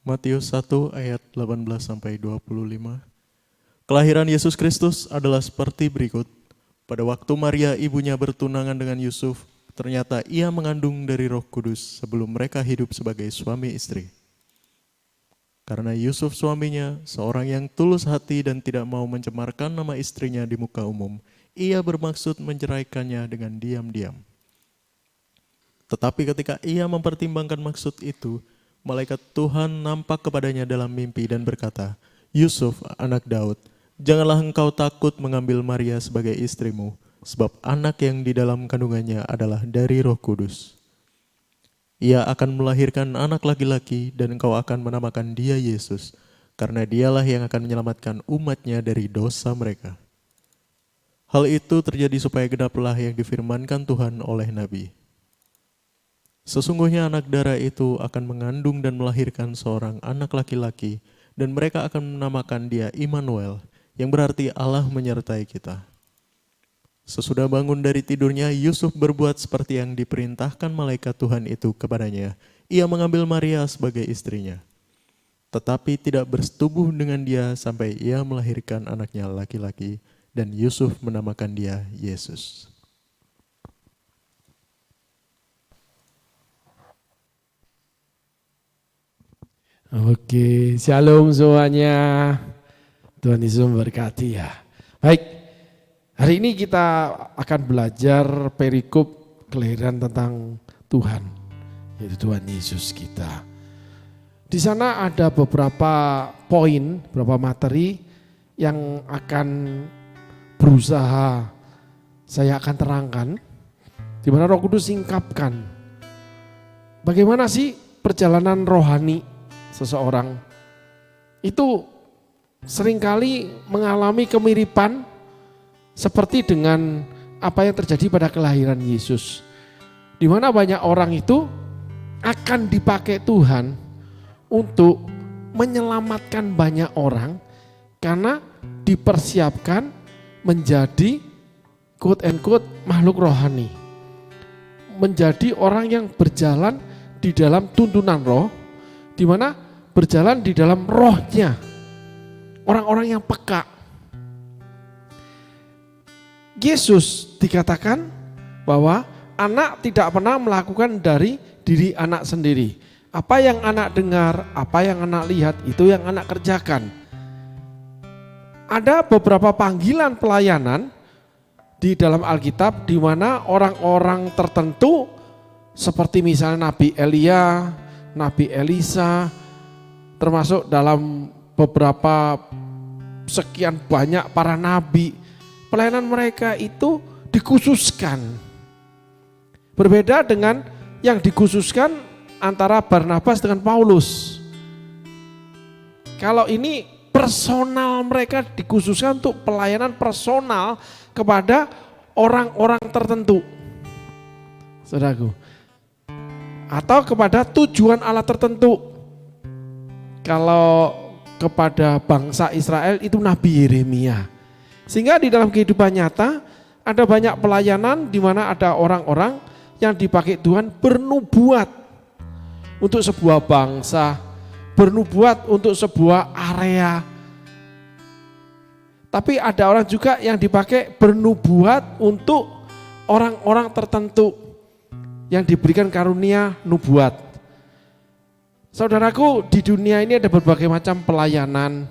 Matius 1 ayat 18-25. Kelahiran Yesus Kristus adalah seperti berikut. Pada waktu Maria ibunya bertunangan dengan Yusuf, ternyata ia mengandung dari Roh Kudus sebelum mereka hidup sebagai suami istri. Karena Yusuf suaminya, seorang yang tulus hati dan tidak mau mencemarkan nama istrinya di muka umum, ia bermaksud menceraikannya dengan diam-diam. Tetapi ketika ia mempertimbangkan maksud itu, malaikat Tuhan nampak kepadanya dalam mimpi dan berkata, "Yusuf, anak Daud, janganlah engkau takut mengambil Maria sebagai istrimu, sebab anak yang di dalam kandungannya adalah dari Roh Kudus. Ia akan melahirkan anak laki-laki dan engkau akan menamakan dia Yesus, karena dialah yang akan menyelamatkan umatnya dari dosa mereka." Hal itu terjadi supaya genaplah yang difirmankan Tuhan oleh Nabi. Sesungguhnya anak darah itu akan mengandung dan melahirkan seorang anak laki-laki, dan mereka akan menamakan dia Immanuel, yang berarti Allah menyertai kita. Sesudah bangun dari tidurnya, Yusuf berbuat seperti yang diperintahkan malaikat Tuhan itu kepadanya. Ia mengambil Maria sebagai istrinya, tetapi tidak bersetubuh dengan dia sampai ia melahirkan anaknya laki-laki, dan Yusuf menamakan dia Yesus. Oke, shalom semuanya. Tuhan Yesus memberkati ya. Baik, hari ini kita akan belajar perikop kelahiran tentang Tuhan, yaitu Tuhan Yesus kita. Di sana ada beberapa poin, beberapa materi yang akan berusaha saya akan terangkan, di mana Roh Kudus singkapkan bagaimana sih perjalanan rohani seseorang itu seringkali mengalami kemiripan seperti dengan apa yang terjadi pada kelahiran Yesus, di mana banyak orang itu akan dipakai Tuhan untuk menyelamatkan banyak orang karena dipersiapkan menjadi quote and quote makhluk rohani, menjadi orang yang berjalan di dalam tuntunan roh, di mana berjalan di dalam rohnya, orang-orang yang peka. Yesus dikatakan bahwa anak tidak pernah melakukan dari diri anak sendiri. Apa yang anak dengar, apa yang anak lihat, itu yang anak kerjakan. Ada beberapa panggilan pelayanan di dalam Alkitab di mana orang-orang tertentu seperti misalnya Nabi Elia, Nabi Elisa, termasuk dalam beberapa sekian banyak para nabi, pelayanan mereka itu dikhususkan. Berbeda dengan yang dikhususkan antara Barnabas dengan Paulus. Kalau ini personal, mereka dikhususkan untuk pelayanan personal kepada orang-orang tertentu, saudaraku, atau kepada tujuan Allah tertentu. Kalau kepada bangsa Israel itu Nabi Yeremia. Sehingga di dalam kehidupan nyata ada banyak pelayanan di mana ada orang-orang yang dipakai Tuhan bernubuat untuk sebuah bangsa, bernubuat untuk sebuah area. Tapi ada orang juga yang dipakai bernubuat untuk orang-orang tertentu yang diberikan karunia nubuat. Saudaraku, di dunia ini ada berbagai macam pelayanan.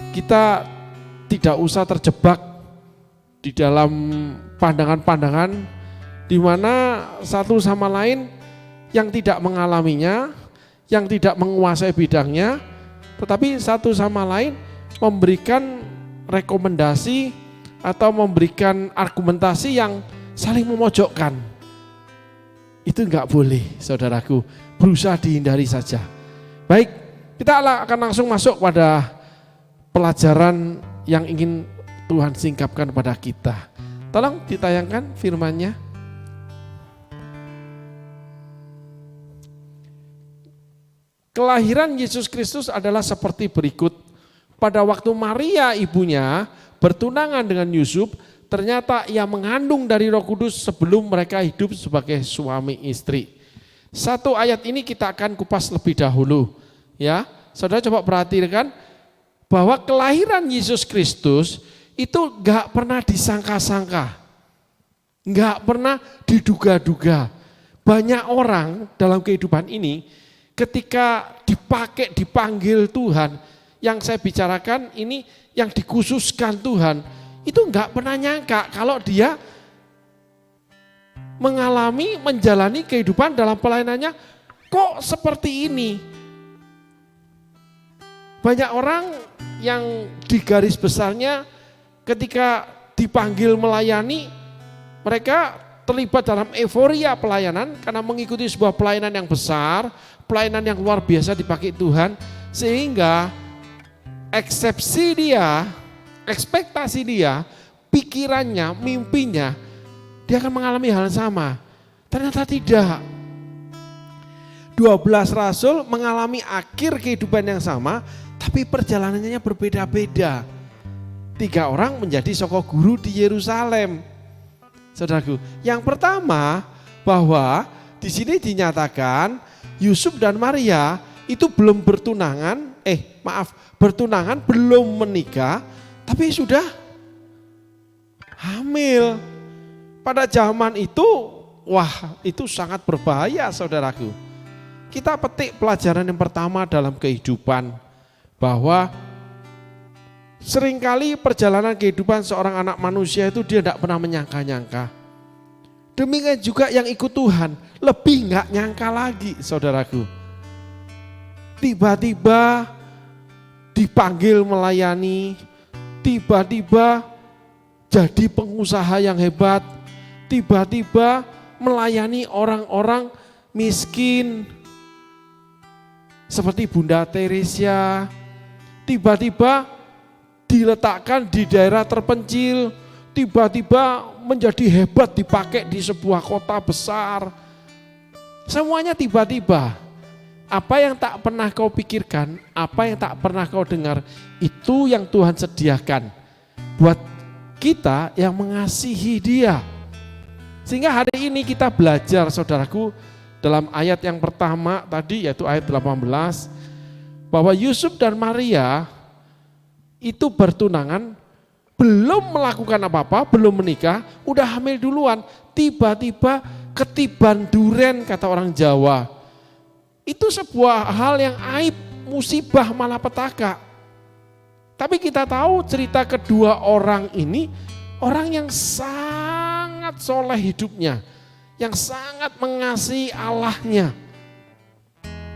Kita tidak usah terjebak di dalam pandangan-pandangan di mana satu sama lain yang tidak mengalaminya, yang tidak menguasai bidangnya, tetapi satu sama lain memberikan rekomendasi atau memberikan argumentasi yang saling memojokkan. Itu enggak boleh, saudaraku, berusaha dihindari saja. Baik, kita akan langsung masuk pada pelajaran yang ingin Tuhan singkapkan pada kita. Tolong ditayangkan firman-Nya. Kelahiran Yesus Kristus adalah seperti berikut. Pada waktu Maria ibunya bertunangan dengan Yusuf, ternyata ia mengandung dari Roh Kudus sebelum mereka hidup sebagai suami istri. Satu ayat ini kita akan kupas lebih dahulu, Ya, saudara coba perhatikan bahwa kelahiran Yesus Kristus itu gak pernah disangka-sangka, gak pernah diduga-duga. Banyak orang dalam kehidupan ini ketika dipanggil Tuhan, yang saya bicarakan ini yang dikhususkan Tuhan, itu gak pernah nyangka kalau dia menjalani kehidupan dalam pelayanannya kok seperti ini. Banyak orang yang di garis besarnya ketika dipanggil melayani, mereka terlibat dalam euforia pelayanan karena mengikuti sebuah pelayanan yang besar, pelayanan yang luar biasa dipakai Tuhan, sehingga ekspektasi dia, pikirannya, mimpinya, dia akan mengalami hal yang sama. Ternyata tidak. 12 rasul mengalami akhir kehidupan yang sama, tapi perjalanannya berbeda-beda. 3 orang menjadi soko guru di Yerusalem. Saudaraku, yang pertama bahwa di sini dinyatakan Yusuf dan Maria itu belum bertunangan, belum menikah, tapi sudah hamil. Pada zaman itu, itu sangat berbahaya, saudaraku. Kita petik pelajaran yang pertama dalam kehidupan, bahwa seringkali perjalanan kehidupan seorang anak manusia itu dia tidak pernah menyangka-nyangka. Demikian juga yang ikut Tuhan, lebih nggak nyangka lagi, saudaraku. Tiba-tiba dipanggil melayani, tiba-tiba jadi pengusaha yang hebat, tiba-tiba melayani orang-orang miskin seperti Bunda Teresia, tiba-tiba diletakkan di daerah terpencil, tiba-tiba menjadi hebat dipakai di sebuah kota besar. Semuanya tiba-tiba. Apa yang tak pernah kau pikirkan, apa yang tak pernah kau dengar, itu yang Tuhan sediakan buat kita yang mengasihi Dia. Sehingga hari ini kita belajar, saudaraku, dalam ayat yang pertama tadi, yaitu ayat 18, bahwa Yusuf dan Maria itu bertunangan, belum melakukan apa-apa, belum menikah, udah hamil duluan. Tiba-tiba ketiban duren, kata orang Jawa. Itu sebuah hal yang aib, musibah, malapetaka. Tapi kita tahu cerita kedua orang ini, orang yang sangat soleh hidupnya, yang sangat mengasihi Allahnya.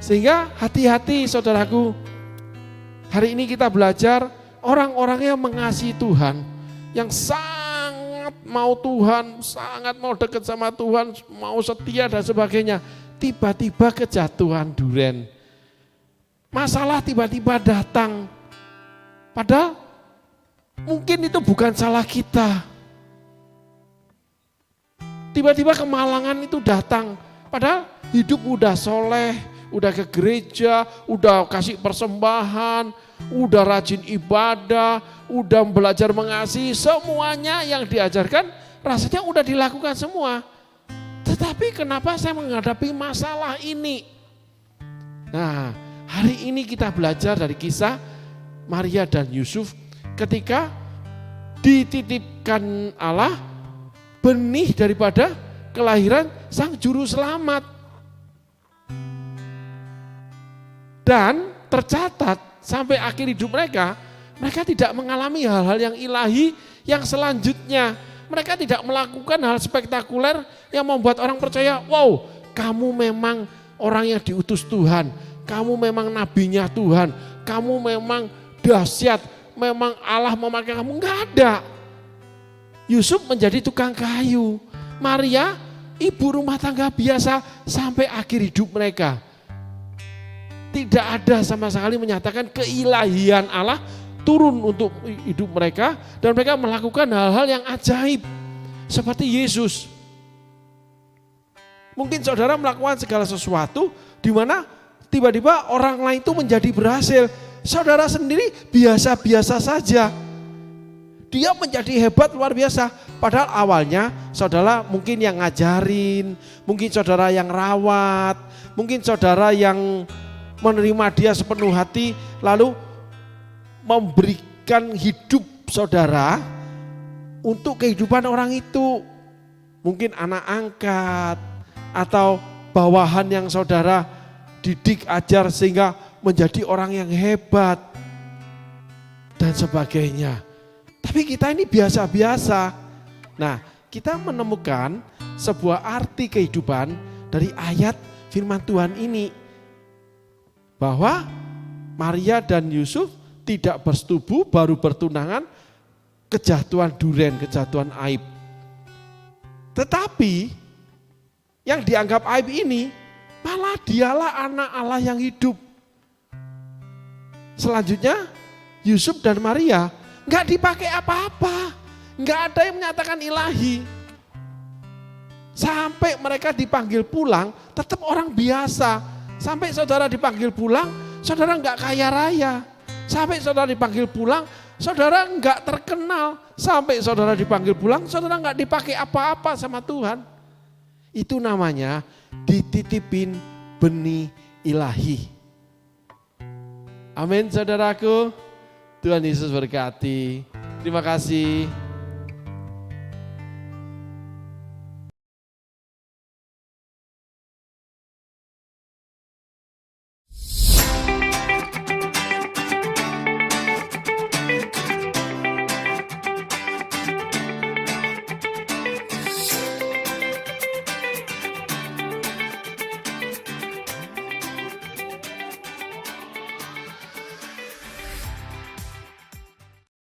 Sehingga hati-hati, saudaraku, hari ini kita belajar orang-orang yang mengasihi Tuhan, yang sangat mau Tuhan, sangat mau dekat sama Tuhan, mau setia dan sebagainya. Tiba-tiba kejatuhan duren. Masalah tiba-tiba datang. Padahal mungkin itu bukan salah kita. Tiba-tiba kemalangan itu datang. Padahal hidup udah soleh, udah ke gereja, udah kasih persembahan, udah rajin ibadah, udah belajar mengasihi, semuanya yang diajarkan rasanya udah dilakukan semua. Tetapi kenapa saya menghadapi masalah ini? Nah, hari ini kita belajar dari kisah Maria dan Yusuf ketika dititipkan Allah benih daripada kelahiran sang juru selamat. Dan tercatat sampai akhir hidup mereka tidak mengalami hal-hal yang ilahi yang selanjutnya. Mereka tidak melakukan hal spektakuler yang membuat orang percaya, wow, kamu memang orang yang diutus Tuhan, kamu memang nabinya Tuhan, kamu memang dahsyat, memang Allah memakai kamu. Enggak ada. Yusuf menjadi tukang kayu, Maria ibu rumah tangga biasa sampai akhir hidup mereka. Tidak ada sama sekali menyatakan keilahian Allah turun untuk hidup mereka, dan mereka melakukan hal-hal yang ajaib seperti Yesus. Mungkin saudara melakukan segala sesuatu di mana tiba-tiba orang lain itu menjadi berhasil. Saudara sendiri biasa-biasa saja. Dia menjadi hebat luar biasa. Padahal awalnya saudara mungkin yang ngajarin, mungkin saudara yang rawat, mungkin saudara yang menerima dia sepenuh hati, lalu memberikan hidup saudara untuk kehidupan orang itu. Mungkin anak angkat atau bawahan yang saudara didik, ajar sehingga menjadi orang yang hebat dan sebagainya. Tapi kita ini biasa-biasa. Nah, kita menemukan sebuah arti kehidupan dari ayat firman Tuhan ini. Bahwa Maria dan Yusuf tidak bersetubuh, baru bertunangan, kejatuhan duren, kejatuhan aib. Tetapi yang dianggap aib ini malah dialah anak Allah yang hidup. Selanjutnya Yusuf dan Maria enggak dipakai apa-apa, enggak ada yang menyatakan ilahi. Sampai mereka dipanggil pulang, tetap orang biasa. Sampai saudara dipanggil pulang, saudara enggak kaya raya. Sampai saudara dipanggil pulang, saudara enggak terkenal. Sampai saudara dipanggil pulang, saudara enggak dipakai apa-apa sama Tuhan. Itu namanya dititipin benih ilahi. Amin saudaraku. Tuhan Yesus berkati. Terima kasih.